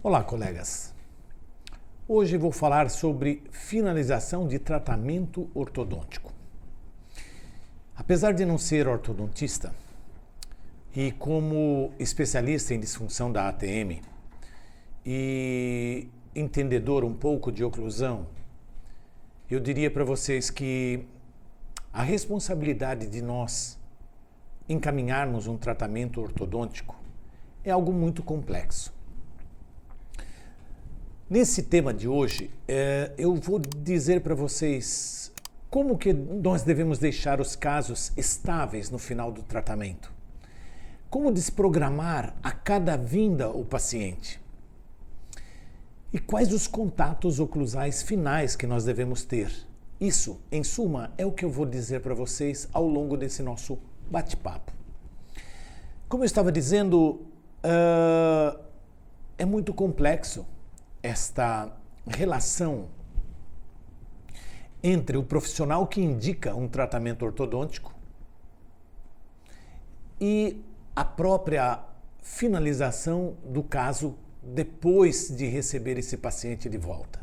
Olá, colegas. Hoje vou falar sobre finalização de tratamento ortodôntico. Apesar de não ser ortodontista e como especialista em disfunção da ATM e entendedor um pouco de oclusão, eu diria para vocês que a responsabilidade de nós encaminharmos um tratamento ortodôntico é algo muito complexo. Nesse tema de hoje, eu vou dizer para vocês como que nós devemos deixar os casos estáveis no final do tratamento. Como desprogramar a cada vinda o paciente. E quais os contatos oclusais finais que nós devemos ter. Isso, em suma, é o que eu vou dizer para vocês ao longo desse nosso bate-papo. Como eu estava dizendo, é muito complexo esta relação entre o profissional que indica um tratamento ortodôntico e a própria finalização do caso depois de receber esse paciente de volta.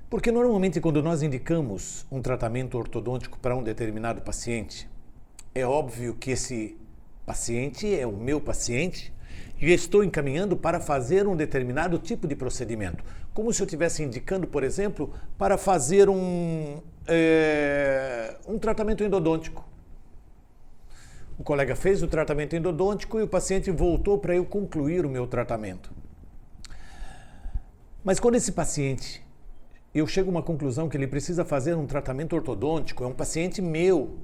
Porque normalmente quando nós indicamos um tratamento ortodôntico para um determinado paciente, é óbvio que esse paciente é o meu paciente e eu estou encaminhando para fazer um determinado tipo de procedimento. Como se eu estivesse indicando, por exemplo, para fazer um tratamento endodôntico. O colega fez o tratamento endodôntico e o paciente voltou para eu concluir o meu tratamento. Mas quando esse paciente, eu chego a uma conclusão que ele precisa fazer um tratamento ortodôntico, é um paciente meu,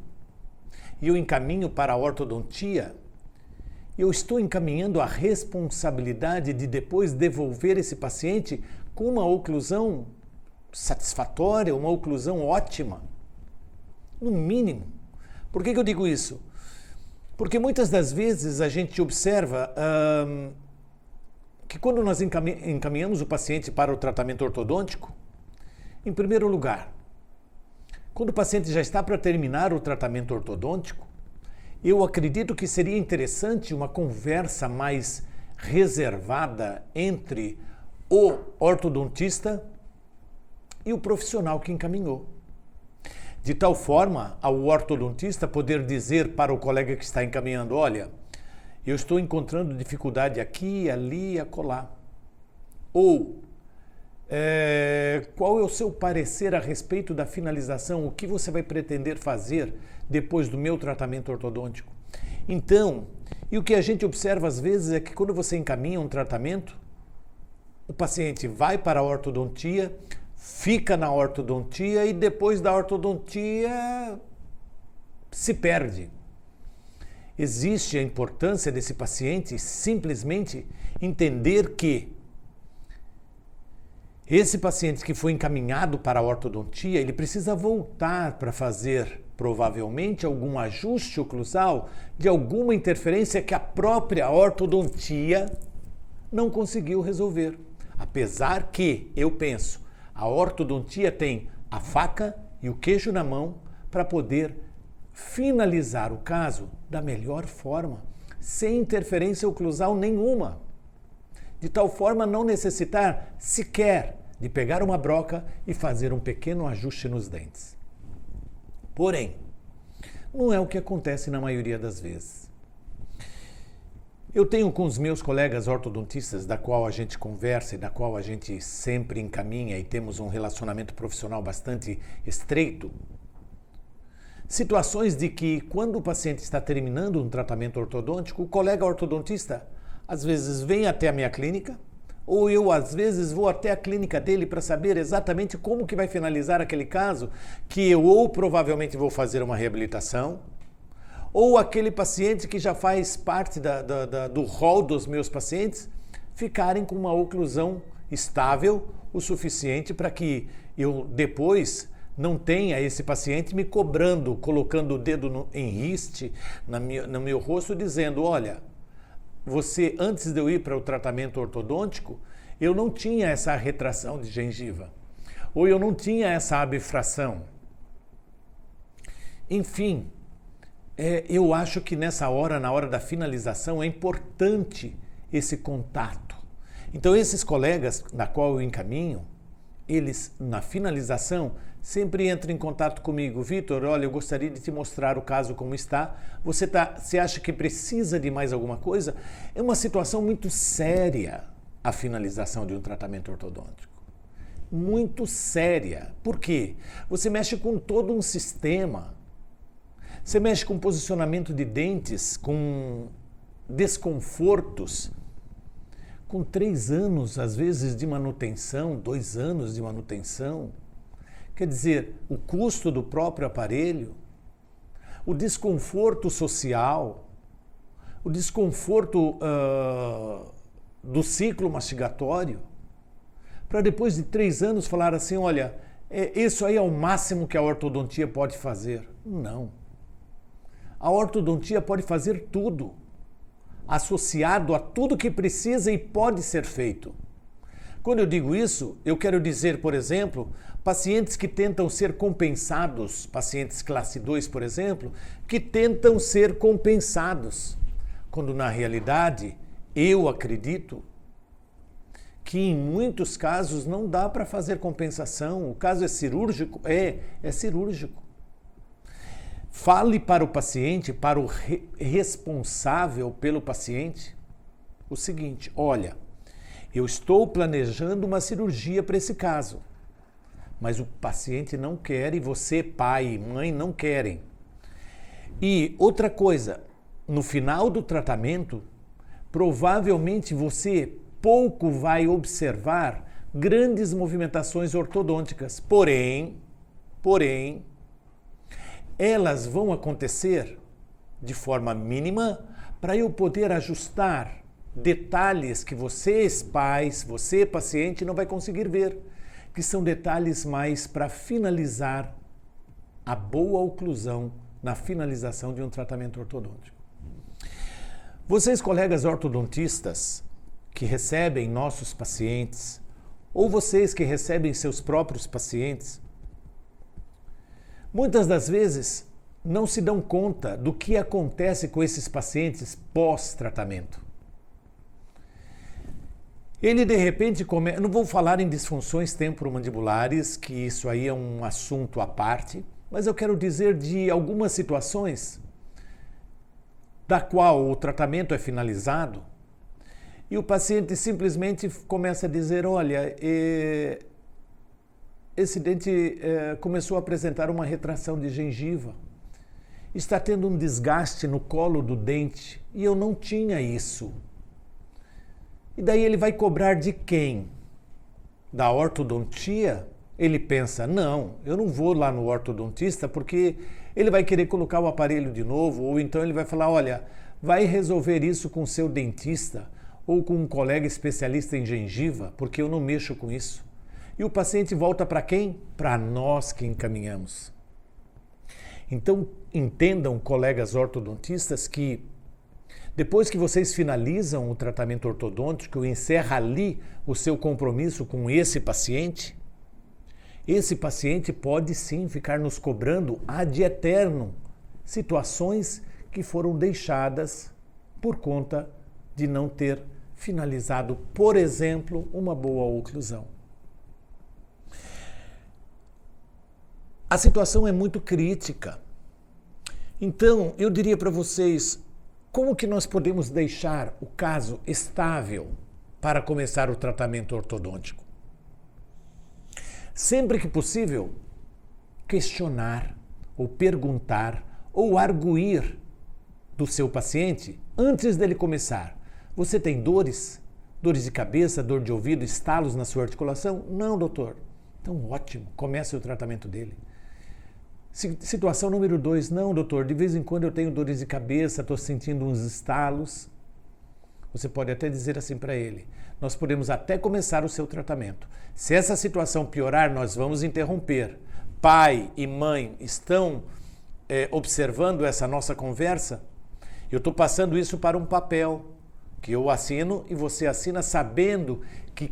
e eu encaminho para a ortodontia, eu estou encaminhando a responsabilidade de depois devolver esse paciente com uma oclusão satisfatória, uma oclusão ótima, no mínimo. Por que eu digo isso? Porque muitas das vezes a gente observa que quando nós encaminhamos o paciente para o tratamento ortodôntico, em primeiro lugar, quando o paciente já está para terminar o tratamento ortodôntico, eu acredito que seria interessante uma conversa mais reservada entre o ortodontista e o profissional que encaminhou. De tal forma, ao ortodontista poder dizer para o colega que está encaminhando, olha, eu estou encontrando dificuldade aqui, ali e acolá. Ou, qual é o seu parecer a respeito da finalização? O que você vai pretender fazer depois do meu tratamento ortodôntico? Então, e o que a gente observa às vezes é que quando você encaminha um tratamento, o paciente vai para a ortodontia, fica na ortodontia e depois da ortodontia se perde. Existe a importância desse paciente simplesmente entender que esse paciente que foi encaminhado para a ortodontia, ele precisa voltar para fazer provavelmente algum ajuste oclusal de alguma interferência que a própria ortodontia não conseguiu resolver. Apesar que, eu penso, a ortodontia tem a faca e o queijo na mão para poder finalizar o caso da melhor forma, sem interferência oclusal nenhuma. De tal forma a não necessitar sequer de pegar uma broca e fazer um pequeno ajuste nos dentes. Porém, não é o que acontece na maioria das vezes. Eu tenho com os meus colegas ortodontistas, da qual a gente conversa e da qual a gente sempre encaminha e temos um relacionamento profissional bastante estreito, situações de que quando o paciente está terminando um tratamento ortodôntico, o colega ortodontista às vezes vem até a minha clínica, ou eu às vezes vou até a clínica dele para saber exatamente como que vai finalizar aquele caso, que eu ou provavelmente vou fazer uma reabilitação, ou aquele paciente que já faz parte do rol dos meus pacientes, ficarem com uma oclusão estável o suficiente para que eu depois não tenha esse paciente me cobrando, colocando o dedo em riste no meu rosto, dizendo, olha, você, antes de eu ir para o tratamento ortodôntico, eu não tinha essa retração de gengiva, ou eu não tinha essa abfração. Enfim, eu acho que nessa hora, na hora da finalização, é importante esse contato. Então esses colegas na qual eu encaminho, eles na finalização sempre entram em contato comigo. Vitor, olha, eu gostaria de te mostrar o caso como está. Você acha que precisa de mais alguma coisa? É uma situação muito séria a finalização de um tratamento ortodôntico. Muito séria. Por quê? Você mexe com todo um sistema. Você mexe com posicionamento de dentes, com desconfortos, com 3 anos, às vezes, de manutenção, 2 anos de manutenção. Quer dizer, o custo do próprio aparelho, o desconforto social, o desconforto do ciclo mastigatório, para depois de 3 anos falar assim, olha, isso aí é o máximo que a ortodontia pode fazer. Não. A ortodontia pode fazer tudo, associado a tudo que precisa e pode ser feito. Quando eu digo isso, eu quero dizer, por exemplo, pacientes que tentam ser compensados, pacientes classe 2, por exemplo, que tentam ser compensados, quando na realidade eu acredito que em muitos casos não dá para fazer compensação. O caso é cirúrgico? É cirúrgico. Fale para o paciente, para o responsável pelo paciente, o seguinte, olha, eu estou planejando uma cirurgia para esse caso, mas o paciente não quer e você, pai e mãe, não querem. E outra coisa, no final do tratamento, provavelmente você pouco vai observar grandes movimentações ortodônticas, porém, elas vão acontecer de forma mínima para eu poder ajustar detalhes que vocês, pais, você, paciente, não vai conseguir ver, que são detalhes mais para finalizar a boa oclusão na finalização de um tratamento ortodôntico. Vocês, colegas ortodontistas, que recebem nossos pacientes, ou vocês que recebem seus próprios pacientes, muitas das vezes não se dão conta do que acontece com esses pacientes pós-tratamento. Ele de repente começa, não vou falar em disfunções temporomandibulares, que isso aí é um assunto à parte, mas eu quero dizer de algumas situações da qual o tratamento é finalizado e o paciente simplesmente começa a dizer, olha, esse dente começou a apresentar uma retração de gengiva, está tendo um desgaste no colo do dente e eu não tinha isso. E daí ele vai cobrar de quem? Da ortodontia? Ele pensa, não, eu não vou lá no ortodontista porque ele vai querer colocar o aparelho de novo, ou então ele vai falar, olha, vai resolver isso com o seu dentista ou com um colega especialista em gengiva, porque eu não mexo com isso. E o paciente volta para quem? Para nós que encaminhamos. Então, entendam, colegas ortodontistas, que depois que vocês finalizam o tratamento ortodôntico e encerra ali o seu compromisso com esse paciente pode sim ficar nos cobrando ad eterno situações que foram deixadas por conta de não ter finalizado, por exemplo, uma boa oclusão. A situação é muito crítica. Então, eu diria para vocês, como que nós podemos deixar o caso estável para começar o tratamento ortodôntico? Sempre que possível, questionar, ou perguntar, ou arguir do seu paciente antes dele começar. Você tem dores? Dores de cabeça, dor de ouvido, estalos na sua articulação? Não, doutor. Então, ótimo, comece o tratamento dele. Situação número 2, não, doutor, de vez em quando eu tenho dores de cabeça, estou sentindo uns estalos. Você pode até dizer assim para ele, nós podemos até começar o seu tratamento. Se essa situação piorar, nós vamos interromper. Pai e mãe estão observando essa nossa conversa? Eu estou passando isso para um papel que eu assino e você assina sabendo que,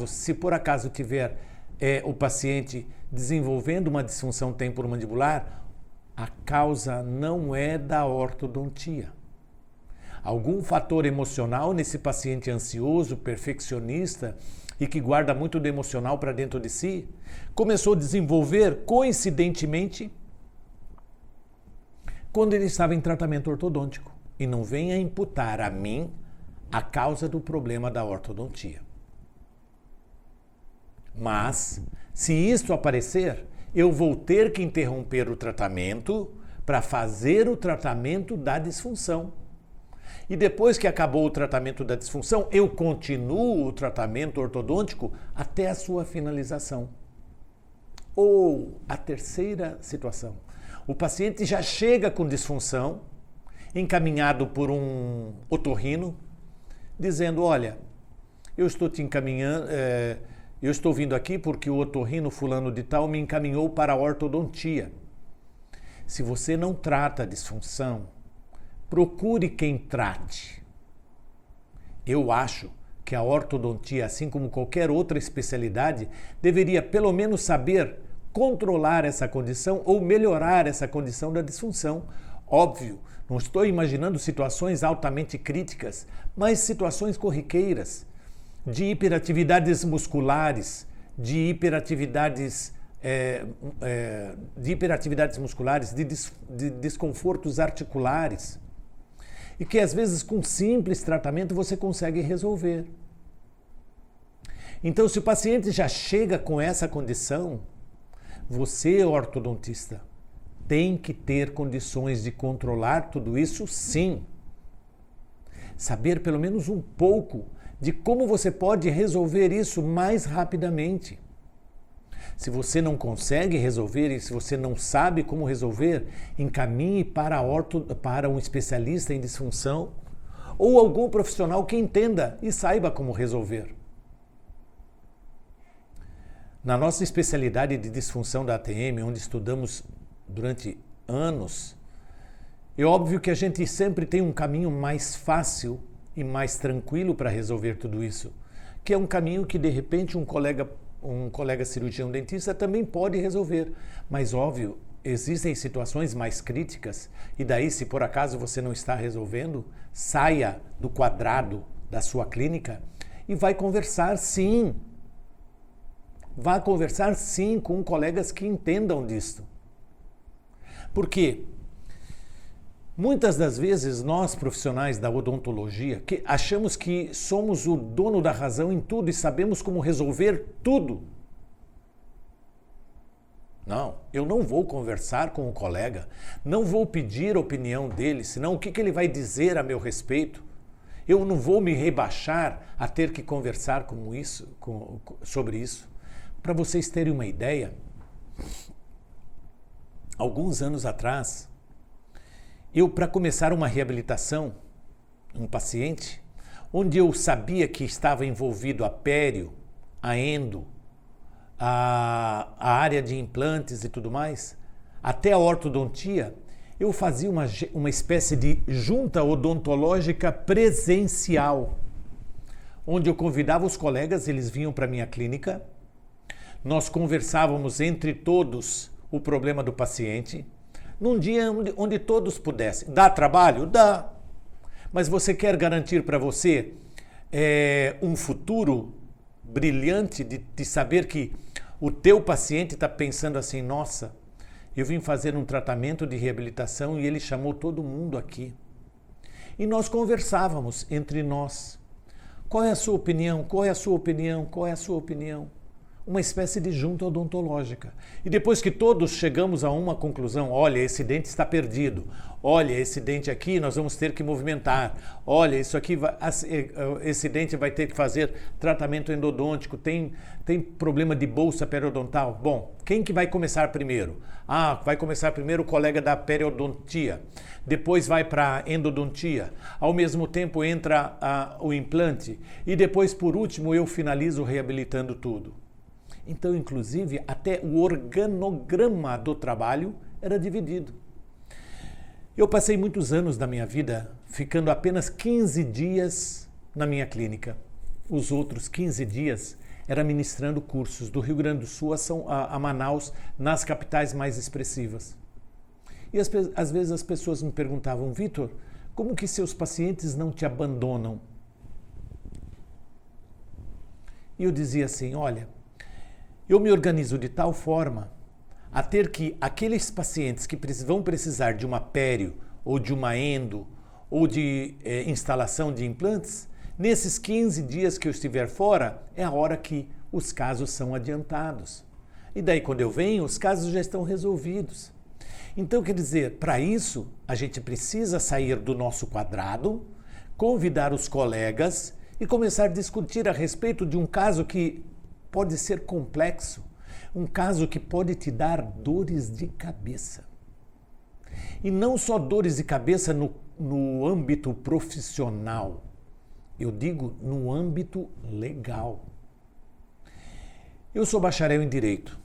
se por acaso tiver o paciente desenvolvendo uma disfunção temporomandibular, a causa não é da ortodontia. algum fator emocional nesse paciente ansioso, perfeccionista e que guarda muito do emocional para dentro de si, começou a desenvolver coincidentemente quando ele estava em tratamento ortodôntico. E não venha imputar a mim a causa do problema da ortodontia. Mas, se isso aparecer, eu vou ter que interromper o tratamento para fazer o tratamento da disfunção. E depois que acabou o tratamento da disfunção, eu continuo o tratamento ortodôntico até a sua finalização. Ou a terceira situação, o paciente já chega com disfunção, encaminhado por um otorrino, dizendo, olha, eu estou te encaminhando, eu estou vindo aqui porque o otorrino fulano de tal me encaminhou para a ortodontia. Se você não trata a disfunção, procure quem trate. Eu acho que a ortodontia, assim como qualquer outra especialidade, deveria pelo menos saber controlar essa condição ou melhorar essa condição da disfunção. Óbvio, não estou imaginando situações altamente críticas, mas situações corriqueiras, de hiperatividades musculares, de hiperatividades musculares, de desconfortos articulares, e que às vezes com simples tratamento você consegue resolver. Então, se o paciente já chega com essa condição, você, ortodontista, tem que ter condições de controlar tudo isso, sim. Saber pelo menos um pouco de como você pode resolver isso mais rapidamente. Se você não consegue resolver e se você não sabe como resolver, encaminhe para um especialista em disfunção ou algum profissional que entenda e saiba como resolver. Na nossa especialidade de disfunção da ATM, onde estudamos durante anos, é óbvio que a gente sempre tem um caminho mais fácil e mais tranquilo para resolver tudo isso, que é um caminho que de repente um colega cirurgião dentista também pode resolver, mas óbvio, existem situações mais críticas e daí, se por acaso você não está resolvendo, saia do quadrado da sua clínica e vai conversar sim. Vá conversar sim com colegas que entendam disso. Porque muitas das vezes nós, profissionais da odontologia, que achamos que somos o dono da razão em tudo e sabemos como resolver tudo. Não, eu não vou conversar com o colega, não vou pedir a opinião dele, senão o que ele vai dizer a meu respeito? Eu não vou me rebaixar a ter que conversar sobre isso. Para vocês terem uma ideia, alguns anos atrás, para começar uma reabilitação, um paciente, onde eu sabia que estava envolvido a pério, a endo, a área de implantes e tudo mais, até a ortodontia, eu fazia uma espécie de junta odontológica presencial, onde eu convidava os colegas, eles vinham para a minha clínica, nós conversávamos entre todos o problema do paciente, num dia onde todos pudessem. Dá trabalho? Dá. Mas você quer garantir para você um futuro brilhante de saber que o teu paciente está pensando assim, nossa, eu vim fazer um tratamento de reabilitação e ele chamou todo mundo aqui. E nós conversávamos entre nós. Qual é a sua opinião? Qual é a sua opinião? Qual é a sua opinião? Uma espécie de junta odontológica. E depois que todos chegamos a uma conclusão, olha, esse dente está perdido, olha, esse dente aqui nós vamos ter que movimentar, olha, esse dente vai ter que fazer tratamento endodôntico, tem problema de bolsa periodontal. Bom, quem que vai começar primeiro? Vai começar primeiro o colega da periodontia, depois vai para a endodontia, ao mesmo tempo entra o implante e depois, por último, eu finalizo reabilitando tudo. Então, inclusive, até o organograma do trabalho era dividido. Eu passei muitos anos da minha vida ficando apenas 15 dias na minha clínica. Os outros 15 dias era ministrando cursos do Rio Grande do Sul a Manaus, nas capitais mais expressivas. E às vezes as pessoas me perguntavam, Vitor, Como que seus pacientes não te abandonam? E eu dizia assim, olha, eu me organizo de tal forma a ter que aqueles pacientes que vão precisar de uma pério ou de uma endo ou de instalação de implantes, nesses 15 dias que eu estiver fora, é a hora que os casos são adiantados. E daí quando eu venho, os casos já estão resolvidos. Então, quer dizer, para isso, a gente precisa sair do nosso quadrado, convidar os colegas e começar a discutir a respeito de um caso que pode ser complexo, um caso que pode te dar dores de cabeça. E não só dores de cabeça no âmbito profissional, eu digo no âmbito legal. Eu sou bacharel em Direito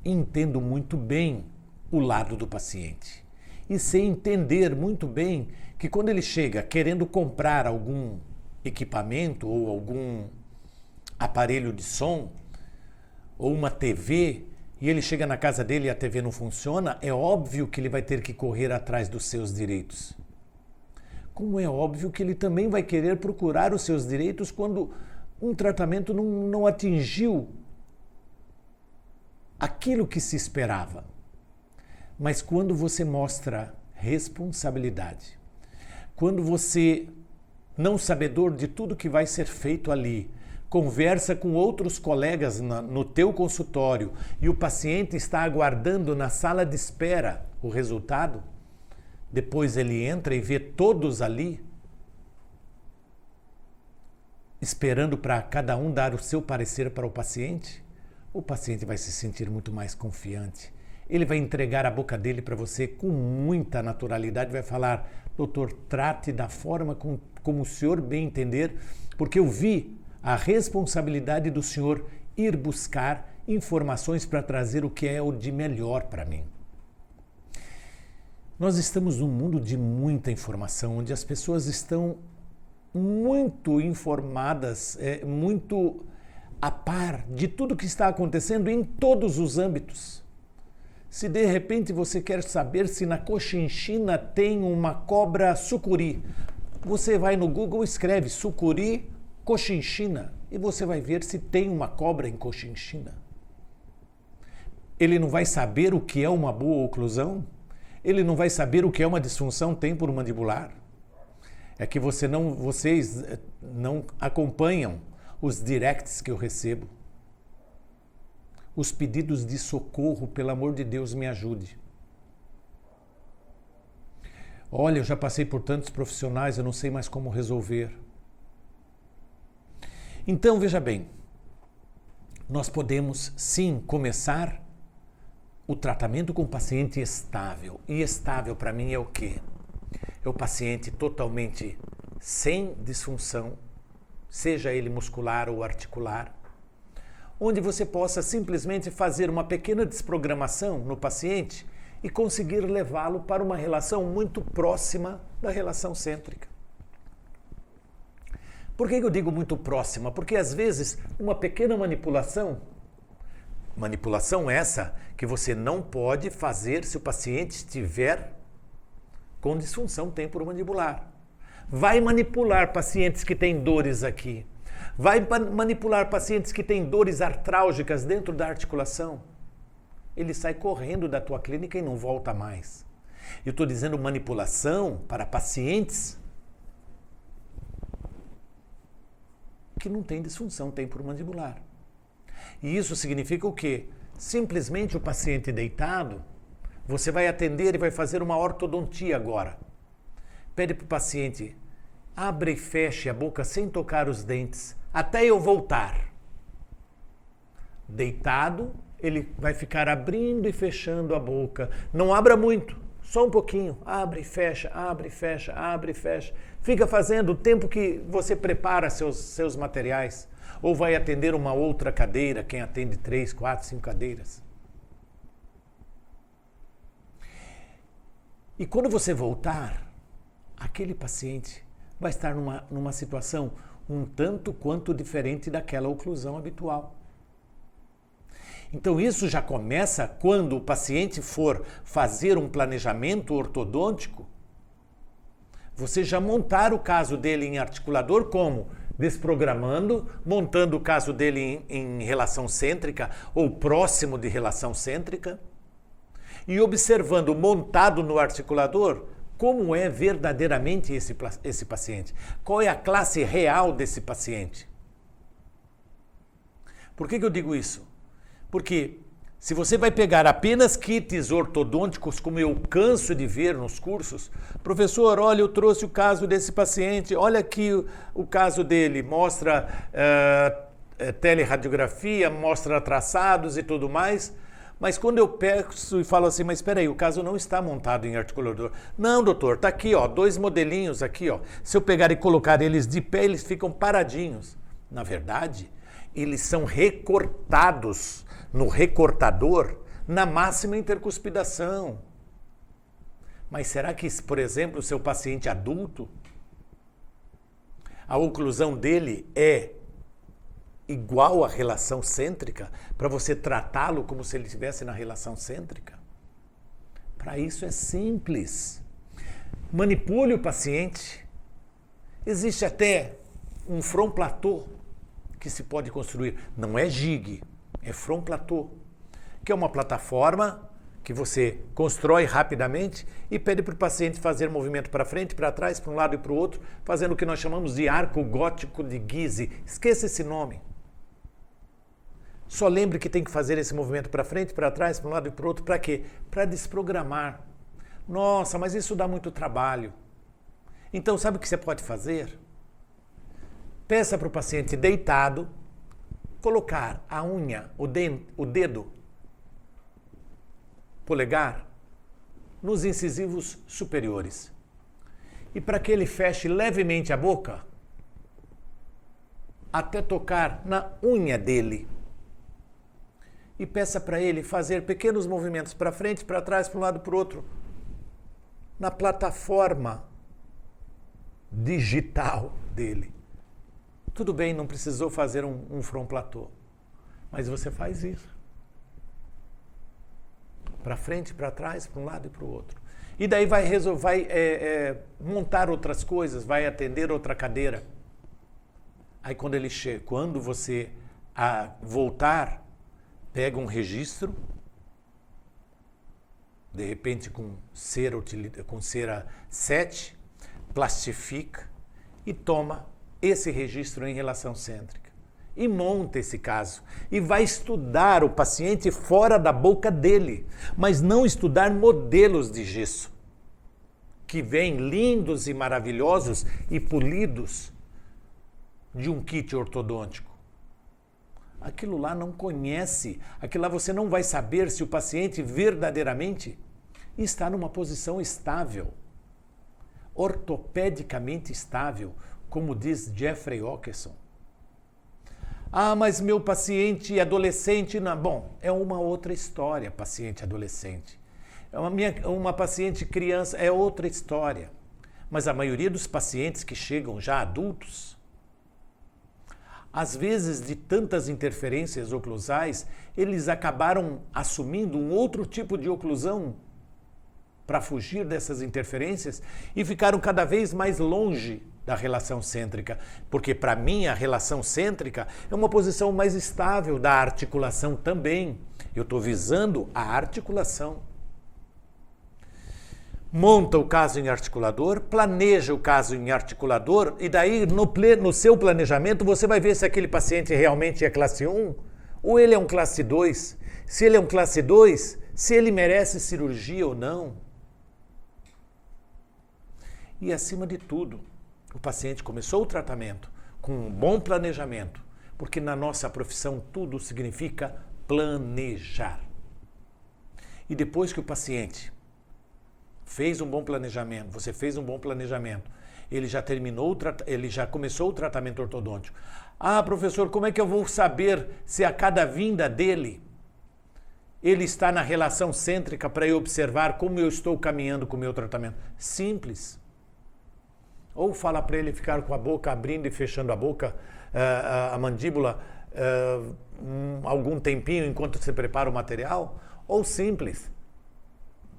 e entendo muito bem o lado do paciente. E sei entender muito bem que quando ele chega querendo comprar algum equipamento ou algum aparelho de som ou uma TV e ele chega na casa dele e a TV não funciona, é óbvio que ele vai ter que correr atrás dos seus direitos. Como é óbvio que ele também vai querer procurar os seus direitos quando um tratamento não atingiu aquilo que se esperava. Mas quando você mostra responsabilidade, quando você, não sabedor de tudo que vai ser feito ali, conversa com outros colegas no teu consultório e o paciente está aguardando na sala de espera o resultado, depois ele entra e vê todos ali, esperando para cada um dar o seu parecer para o paciente vai se sentir muito mais confiante. Ele vai entregar a boca dele para você com muita naturalidade, vai falar, doutor, trate da forma como o senhor bem entender, porque eu vi a responsabilidade do senhor ir buscar informações para trazer o que é o de melhor para mim. Nós estamos num mundo de muita informação, onde as pessoas estão muito informadas, muito a par de tudo que está acontecendo em todos os âmbitos. Se de repente você quer saber se na Cochinchina tem uma cobra sucuri, você vai no Google e escreve sucuri Cochinchina e você vai ver se tem uma cobra em Cochinchina. Ele não vai saber o que é uma boa oclusão? Ele não vai saber o que é uma disfunção temporomandibular? É que vocês não acompanham os directs que eu recebo. Os pedidos de socorro, pelo amor de Deus, me ajude. Olha, eu já passei por tantos profissionais, eu não sei mais como resolver. Então, veja bem, nós podemos sim começar o tratamento com o paciente estável. E estável para mim é o quê? É o paciente totalmente sem disfunção, seja ele muscular ou articular, onde você possa simplesmente fazer uma pequena desprogramação no paciente e conseguir levá-lo para uma relação muito próxima da relação cêntrica. Por que eu digo muito próxima? Porque às vezes uma pequena manipulação essa que você não pode fazer se o paciente estiver com disfunção temporomandibular. Vai manipular pacientes que têm dores aqui. Vai manipular pacientes que têm dores artrálgicas dentro da articulação. Ele sai correndo da tua clínica e não volta mais. Eu estou dizendo manipulação para pacientes que não têm disfunção temporomandibular. E isso significa o quê? Simplesmente o paciente deitado, você vai atender e vai fazer uma ortodontia agora. Pede para o paciente, abre e feche a boca sem tocar os dentes, até eu voltar. Deitado, ele vai ficar abrindo e fechando a boca. Não abra muito, só um pouquinho. Abre e fecha, abre e fecha, abre e fecha. Fica fazendo o tempo que você prepara seus materiais. Ou vai atender uma outra cadeira, quem atende 3, 4, 5 cadeiras. E quando você voltar, aquele paciente vai estar numa situação um tanto quanto diferente daquela oclusão habitual. Então isso já começa quando o paciente for fazer um planejamento ortodôntico, Você já montar o caso dele em articulador como? Desprogramando, montando o caso dele em relação cêntrica ou próximo de relação cêntrica e observando montado no articulador como é verdadeiramente esse paciente. Qual é a classe real desse paciente? Por que eu digo isso? Porque se você vai pegar apenas kits ortodônticos, como eu canso de ver nos cursos, professor, olha, eu trouxe o caso desse paciente, olha aqui o caso dele, mostra teleradiografia, mostra traçados e tudo mais, mas quando eu peço e falo assim, mas espera aí, o caso não está montado em articulador. Não, doutor, está aqui, ó, 2 modelinhos aqui, ó. Se eu pegar e colocar eles de pé, eles ficam paradinhos. Na verdade, eles são recortados no recortador na máxima intercuspidação. Mas será que, por exemplo, o seu paciente adulto, a oclusão dele é igual à relação cêntrica para você tratá-lo como se ele estivesse na relação cêntrica? Para isso é simples. Manipule o paciente. Existe até um front platô que se pode construir. Não é jig, é front platô, que é uma plataforma que você constrói rapidamente e pede para o paciente fazer movimento para frente, para trás, para um lado e para o outro, fazendo o que nós chamamos de arco gótico de Guise. Esqueça esse nome. Só lembre que tem que fazer esse movimento para frente, para trás, para um lado e para o outro. Para quê? Para desprogramar. Nossa, mas isso dá muito trabalho. Então, sabe o que você pode fazer? Peça para o paciente deitado colocar a unha, o dedo, polegar, nos incisivos superiores. E para que ele feche levemente a boca, até tocar na unha dele. E peça para ele fazer pequenos movimentos para frente, para trás, para um lado e para o outro, na plataforma digital dele. Tudo bem, não precisou fazer um front platô, mas você faz isso. Para frente, para trás, para um lado e para o outro. E daí vai montar outras coisas, vai atender outra cadeira. Aí quando você voltar, pega um registro, de repente com cera 7, plastifica e toma esse registro em relação cêntrica. E monta esse caso. E vai estudar o paciente fora da boca dele, mas não estudar modelos de gesso, que vêm lindos e maravilhosos e polidos de um kit ortodôntico. Aquilo lá não conhece, aquilo lá você não vai saber se o paciente verdadeiramente está numa posição estável, ortopedicamente estável, como diz Jeffrey Ockerson. Ah, mas meu paciente adolescente... Não. Bom, é uma outra história, paciente adolescente. Uma paciente criança é outra história. Mas a maioria dos pacientes que chegam já adultos, às vezes de tantas interferências oclusais, eles acabaram assumindo um outro tipo de oclusão para fugir dessas interferências e ficaram cada vez mais longe da relação cêntrica, porque para mim a relação cêntrica é uma posição mais estável da articulação também. Eu estou visando a articulação. Monta o caso em articulador, planeja o caso em articulador e daí no seu planejamento você vai ver se aquele paciente realmente é classe 1 ou ele é um classe 2. Se ele é um classe 2, se ele merece cirurgia ou não. E acima de tudo, o paciente começou o tratamento com um bom planejamento, porque na nossa profissão tudo significa planejar. E depois que o paciente fez um bom planejamento, você fez um bom planejamento, ele já começou o tratamento ortodôntico. Ah, professor, como é que eu vou saber se a cada vinda dele ele está na relação cêntrica para eu observar como eu estou caminhando com o meu tratamento? Simples. Ou fala para ele ficar com a boca abrindo e fechando a boca, a mandíbula, algum tempinho enquanto você prepara o material. Ou simples,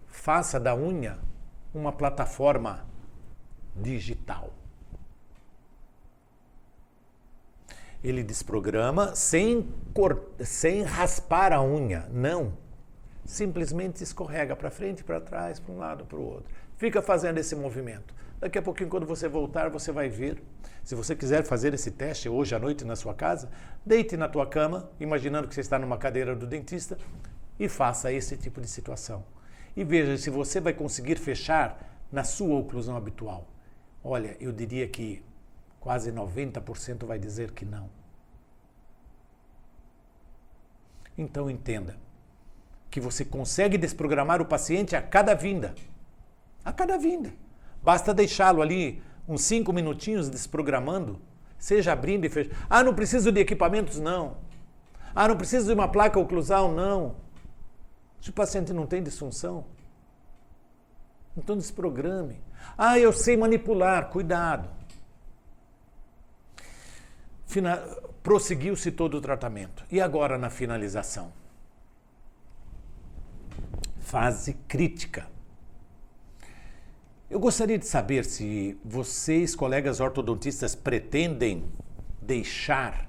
faça da unha uma plataforma digital. Ele desprograma sem raspar a unha, não. Simplesmente escorrega para frente, para trás, para um lado, para o outro. Fica fazendo esse movimento. Daqui a pouquinho, quando você voltar, você vai ver. Se você quiser fazer esse teste hoje à noite na sua casa, deite na tua cama, imaginando que você está numa cadeira do dentista, e faça esse tipo de situação. E veja se você vai conseguir fechar na sua oclusão habitual. Olha, eu diria que quase 90% vai dizer que não. Então entenda que você consegue desprogramar o paciente a cada vinda. A cada vinda. Basta deixá-lo ali uns 5 minutinhos desprogramando, seja abrindo e fechando. Ah, não preciso de equipamentos? Não. Ah, não preciso de uma placa oclusal? Não. Se o paciente não tem disfunção, então desprograme. Ah, eu sei manipular. Cuidado. Prosseguiu-se todo o tratamento. E agora na finalização? Fase crítica. Eu gostaria de saber se vocês, colegas ortodontistas, pretendem deixar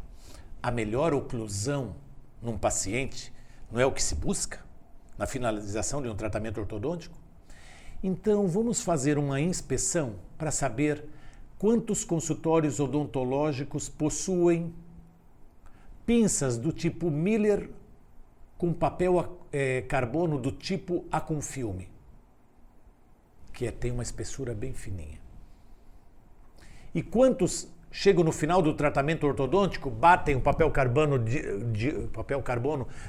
a melhor oclusão num paciente. Não é o que se busca na finalização de um tratamento ortodôntico? Então, vamos fazer uma inspeção para saber quantos consultórios odontológicos possuem pinças do tipo Miller com papel carbono do tipo Acunfilme, que tem uma espessura bem fininha. E quantos chegam no final do tratamento ortodôntico, batem o papel carbono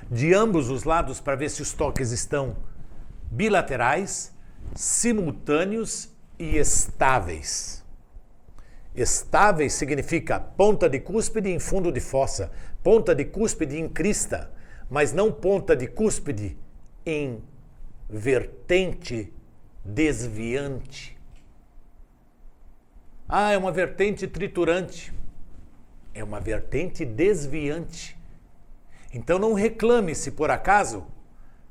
de ambos os lados para ver se os toques estão bilaterais, simultâneos e estáveis. Estáveis significa ponta de cúspide em fundo de fossa, ponta de cúspide em crista, mas não ponta de cúspide em vertente desviante. Ah, é uma vertente triturante. É uma vertente desviante. Então não reclame se por acaso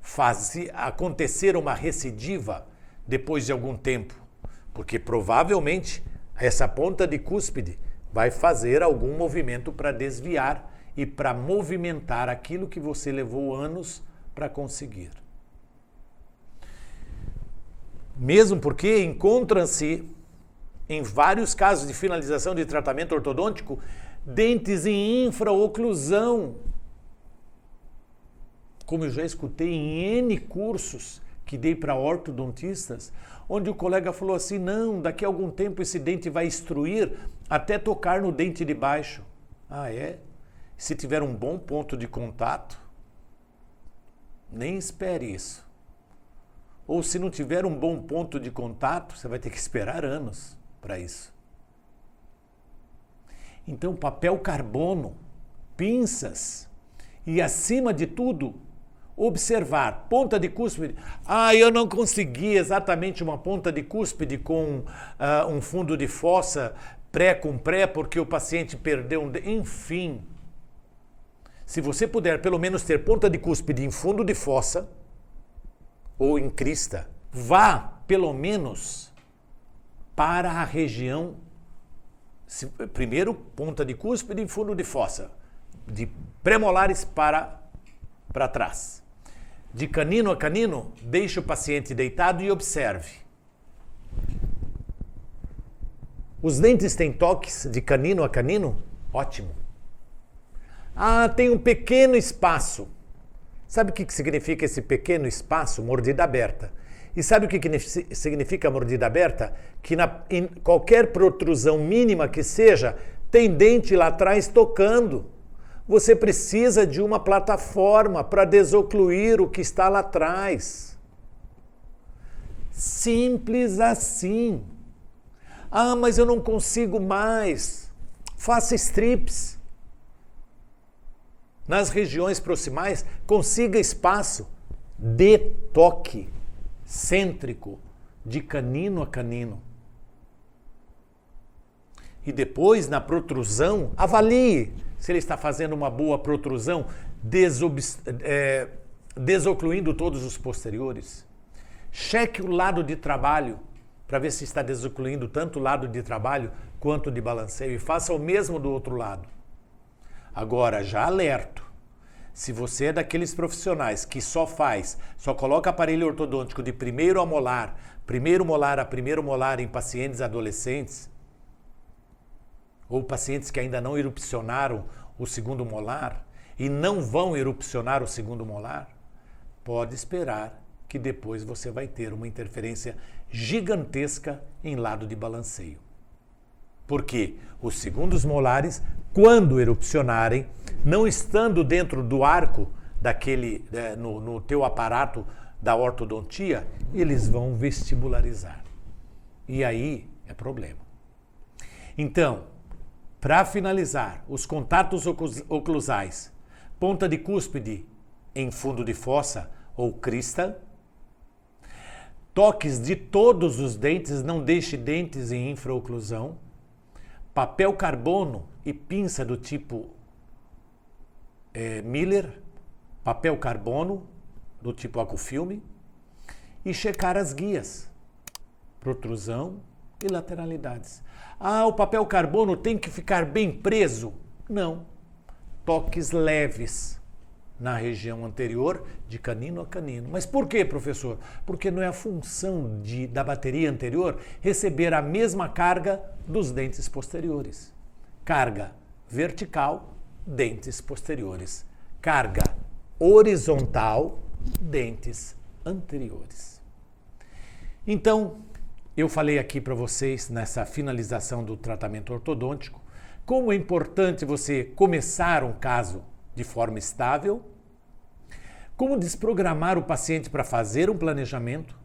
faz acontecer uma recidiva depois de algum tempo, porque provavelmente essa ponta de cúspide vai fazer algum movimento para desviar e para movimentar aquilo que você levou anos para conseguir. Mesmo porque encontram-se, em vários casos de finalização de tratamento ortodôntico, dentes em infraoclusão. Como eu já escutei em N cursos que dei para ortodontistas, onde o colega falou assim, não, daqui a algum tempo esse dente vai extruir até tocar no dente de baixo. Ah, é? Se tiver um bom ponto de contato, nem espere isso. Ou se não tiver um bom ponto de contato, você vai ter que esperar anos para isso. Então, papel carbono, pinças e, acima de tudo, observar ponta de cúspide. Ah, eu não consegui exatamente uma ponta de cúspide com um fundo de fossa pré com pré porque o paciente perdeu um... Enfim, se você puder pelo menos ter ponta de cúspide em fundo de fossa ou em crista, vá pelo menos para a região, primeiro ponta de cúspide em fundo de fossa, de premolares para trás. De canino a canino, deixe o paciente deitado e observe. Os dentes têm toques de canino a canino? Ótimo. Ah, tem um pequeno espaço. Sabe o que significa esse pequeno espaço? Mordida aberta. E sabe o que significa mordida aberta? Que em qualquer protrusão mínima que seja, tem dente lá atrás tocando. Você precisa de uma plataforma para desocluir o que está lá atrás. Simples assim. Ah, mas eu não consigo mais. Faça strips. Nas regiões proximais, consiga espaço. Dê toque cêntrico de canino a canino. E depois, na protrusão, avalie se ele está fazendo uma boa protrusão, desocluindo todos os posteriores. Cheque o lado de trabalho para ver se está desocluindo tanto o lado de trabalho quanto de balanceio e faça o mesmo do outro lado. Agora, já alerto, se você é daqueles profissionais que só coloca aparelho ortodôntico de primeiro molar a primeiro molar em pacientes adolescentes, ou pacientes que ainda não erupcionaram o segundo molar e não vão erupcionar o segundo molar, pode esperar que depois você vai ter uma interferência gigantesca em lado de balanceio. Porque os segundos molares, quando erupcionarem, não estando dentro do arco no teu aparato da ortodontia, eles vão vestibularizar. E aí é problema. Então, para finalizar, os contatos oclusais, ponta de cúspide em fundo de fossa ou crista, toques de todos os dentes, não deixe dentes em infraoclusão, papel carbono e pinça do tipo Miller, papel carbono do tipo Acufilme e checar as guias, protrusão e lateralidades. Ah, o papel carbono tem que ficar bem preso? Não. Toques leves na região anterior, de canino a canino. Mas por quê, professor? Porque não é a função da bateria anterior receber a mesma carga dos dentes posteriores. Carga vertical, dentes posteriores. Carga horizontal, dentes anteriores. Então, eu falei aqui para vocês, nessa finalização do tratamento ortodôntico, como é importante você começar um caso de forma estável, como desprogramar o paciente para fazer um planejamento,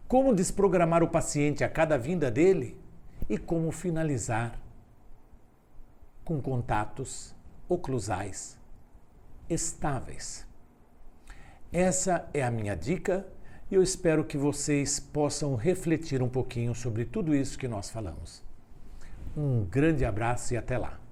como desprogramar o paciente a cada vinda dele e como finalizar com contatos oclusais estáveis. Essa é a minha dica e eu espero que vocês possam refletir um pouquinho sobre tudo isso que nós falamos. Um grande abraço e até lá!